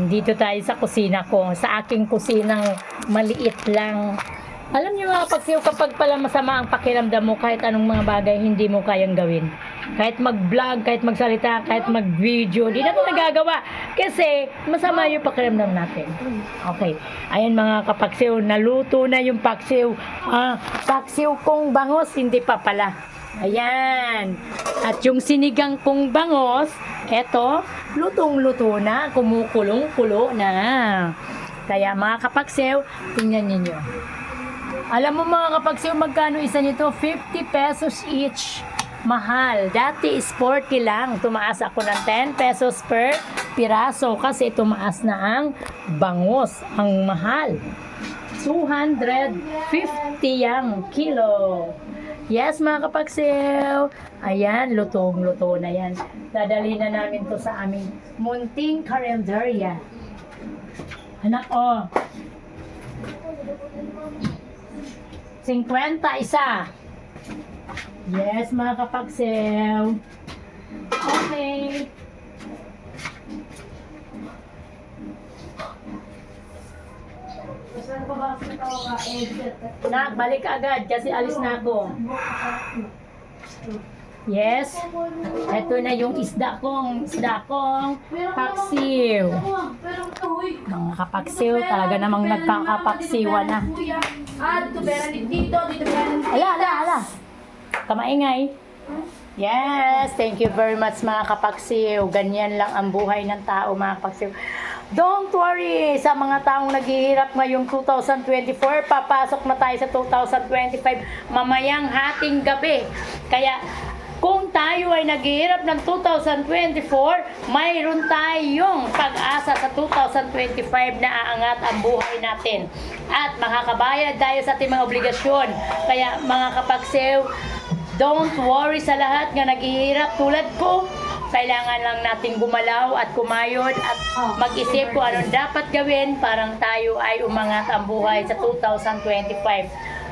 Dito tayo sa kusina ko. Sa aking kusinang maliit lang. Alam niyo mga kapagsiw, kapag pala masama ang pakiramdam mo, kahit anong mga bagay hindi mo kayang gawin. Kahit mag-vlog, kahit magsalita, kahit mag-video, di natin nagagawa. Kasi masama yung pakiramdam natin. Okay. Ayan mga kapagsiw, naluto na yung paksiw. Paksiw kong bangos, hindi pa pala. Ayan. At yung sinigang kong bangos, eto, lutong-luto na, kumukulong-kulo na. Kaya mga kapagsiw, tingnan ninyo. Alam mo mga kapagsiw, magkano isa nito? 50 pesos each. Mahal. Dati is 40 lang. Tumaas ako ng 10 pesos per piraso kasi tumaas na ang bangus. Ang mahal. 250 yang kilo. Yes mga kapagsiw. Ayan, lutong-luto na yan. Dadali na namin to sa aming munting karinderya. Anak, oh. 50 isa. Yes, mga kapagsew. Okay. Nak, balik ka agad kasi alis na ako. Yes. Ito na yung isda kong paksiw. Mga kapaksiw, talaga namang nagkakapaksiwan na. Ala. Kamaingay. Yes, thank you very much mga kapaksiw. Ganyan lang ang buhay ng tao mga kapaksiw. Don't worry sa mga taong naghihirap ngayong 2024. Papasok na tayo sa 2025 mamayang hating gabi. Kaya kung tayo ay naghihirap ng 2024, mayroon tayong pag-asa sa 2025 na aangat ang buhay natin. At makakabayad tayo sa ating mga obligasyon. Kaya mga kapagsew, don't worry sa lahat na naghihirap tulad ko. Kailangan lang nating gumalaw at kumayod at mag-isip kung anong dapat gawin parang tayo ay umangat ang buhay sa 2025.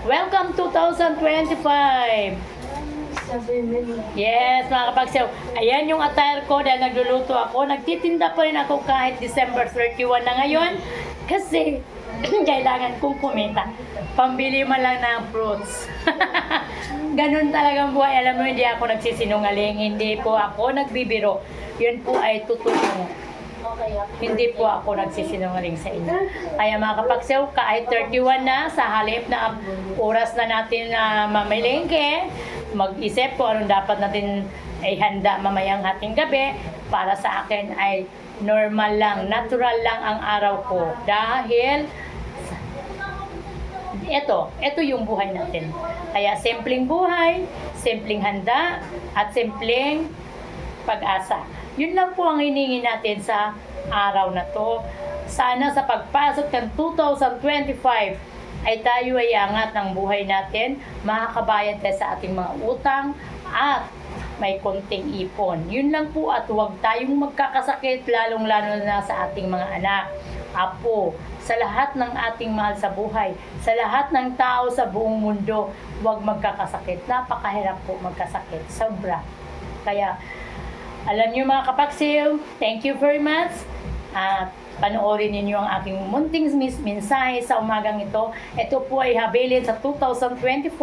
Welcome 2025! Yes, mga kapagsew. Ayan yung attire ko dahil nagluluto ako. Nagtitinda pa rin ako kahit December 31 na ngayon. Kasi kailangan kong kumita. Pambili man lang ng fruits. Ganun talagang buhay. Alam mo, hindi ako nagsisinungaling. Hindi po ako nagbibiro. Yun po ay totoo. Hindi po ako nagsisinungaling sa inyo. Kaya mga kapagsew, kahit 31 na, sa halip na oras na natin na mamalengke, mag-isip po anong dapat natin ay handa mamayang hating gabi. Para sa akin ay normal lang, natural lang ang araw ko. Dahil ito yung buhay natin. Kaya simpleng buhay, simpleng handa, at simpleng pag-asa. Yun lang po ang hiningi natin sa araw na to. Sana sa pagpasok ng 2025 ay tayo ay angat ng buhay natin, makakabayad tayo sa ating mga utang at may konting ipon. Yun lang po at huwag tayong magkakasakit lalong-lalo na sa ating mga anak, apo, sa lahat ng ating mahal sa buhay, sa lahat ng tao sa buong mundo, huwag magkakasakit. Napakahirap po magkasakit. Sobra. Kaya alam niyo mga kapagsiw, thank you very much. At panoorin ninyo ang aking munting mensahe sa umagang ito. Ito po ay habilin sa 2024.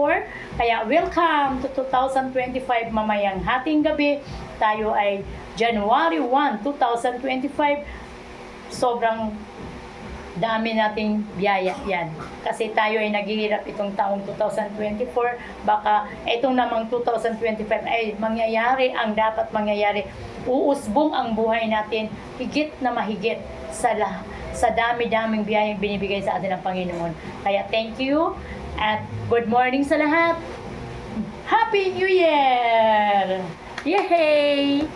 Kaya welcome to 2025 mamayang hating gabi. Tayo ay January 1, 2025. Sobrang dami nating biyaya yan. Kasi tayo ay naghihirap itong taong 2024. Baka itong namang 2025 ay mangyayari ang dapat mangyayari. Uusbong ang buhay natin higit na mahigit sa dami-daming biyayang binibigay sa atin ng Panginoon. Kaya thank you at good morning sa lahat. Happy New Year! Yay!